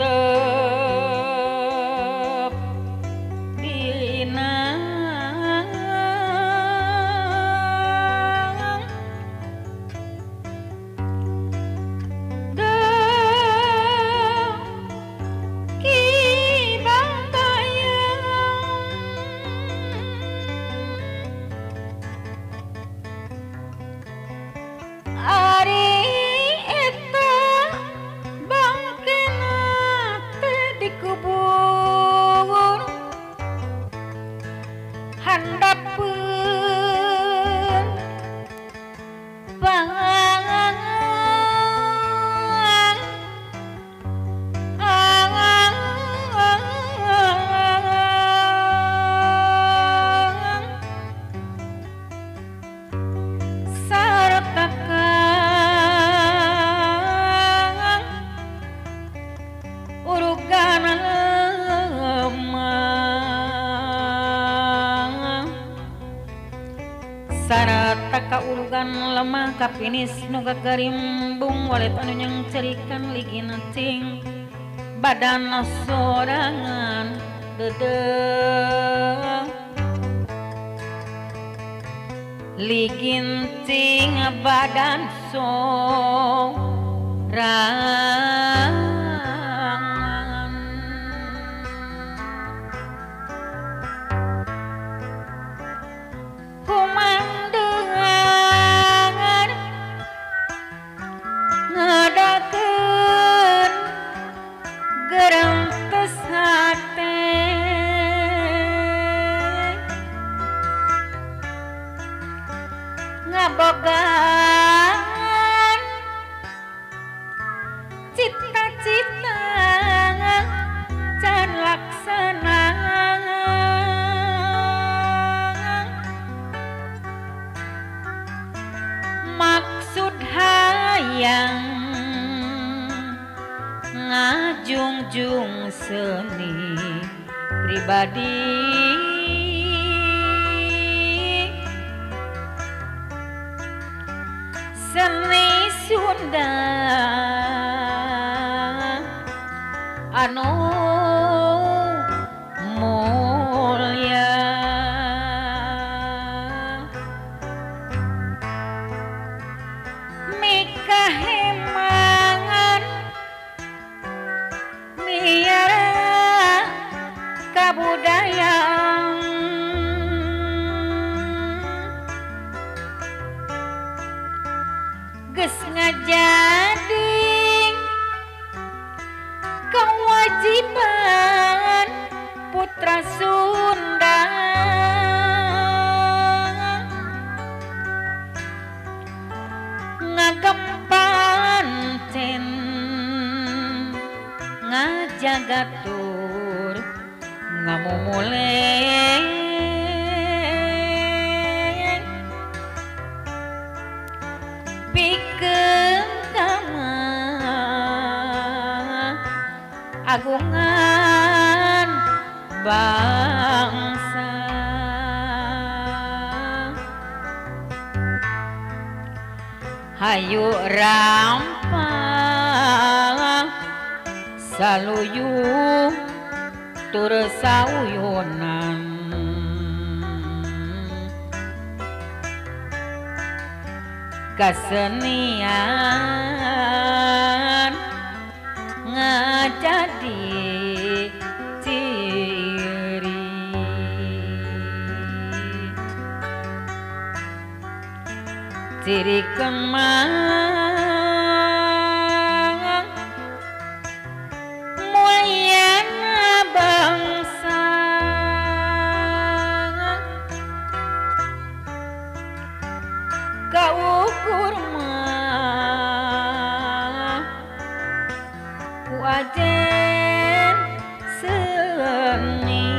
tetep dina Ari eta bangkena teh dikubur handapeun pangangan urugan lemah sarata kaurugan lemah kapinis nu gagarimbung walet anu nyengcerikan ligina cing badan sorangan dedeng liginting badan sorangan kumandangan ngadakeun gerempes hate ngabogaan cita-cita can laksana maksud hayang ngajungjung seni pribadi seni Sunda anu mulya mika hemangan miara kabudayaan geus ngajading kewajiban putra Sunda ngagempan cen ngajagatur ngamumuleng pikeun kama agungan bangsa hayu rampang saluyung tur sauyonan kasenian ngajadi ciri ciri kemang mulyana bangsa kaukur mah ku ajen seni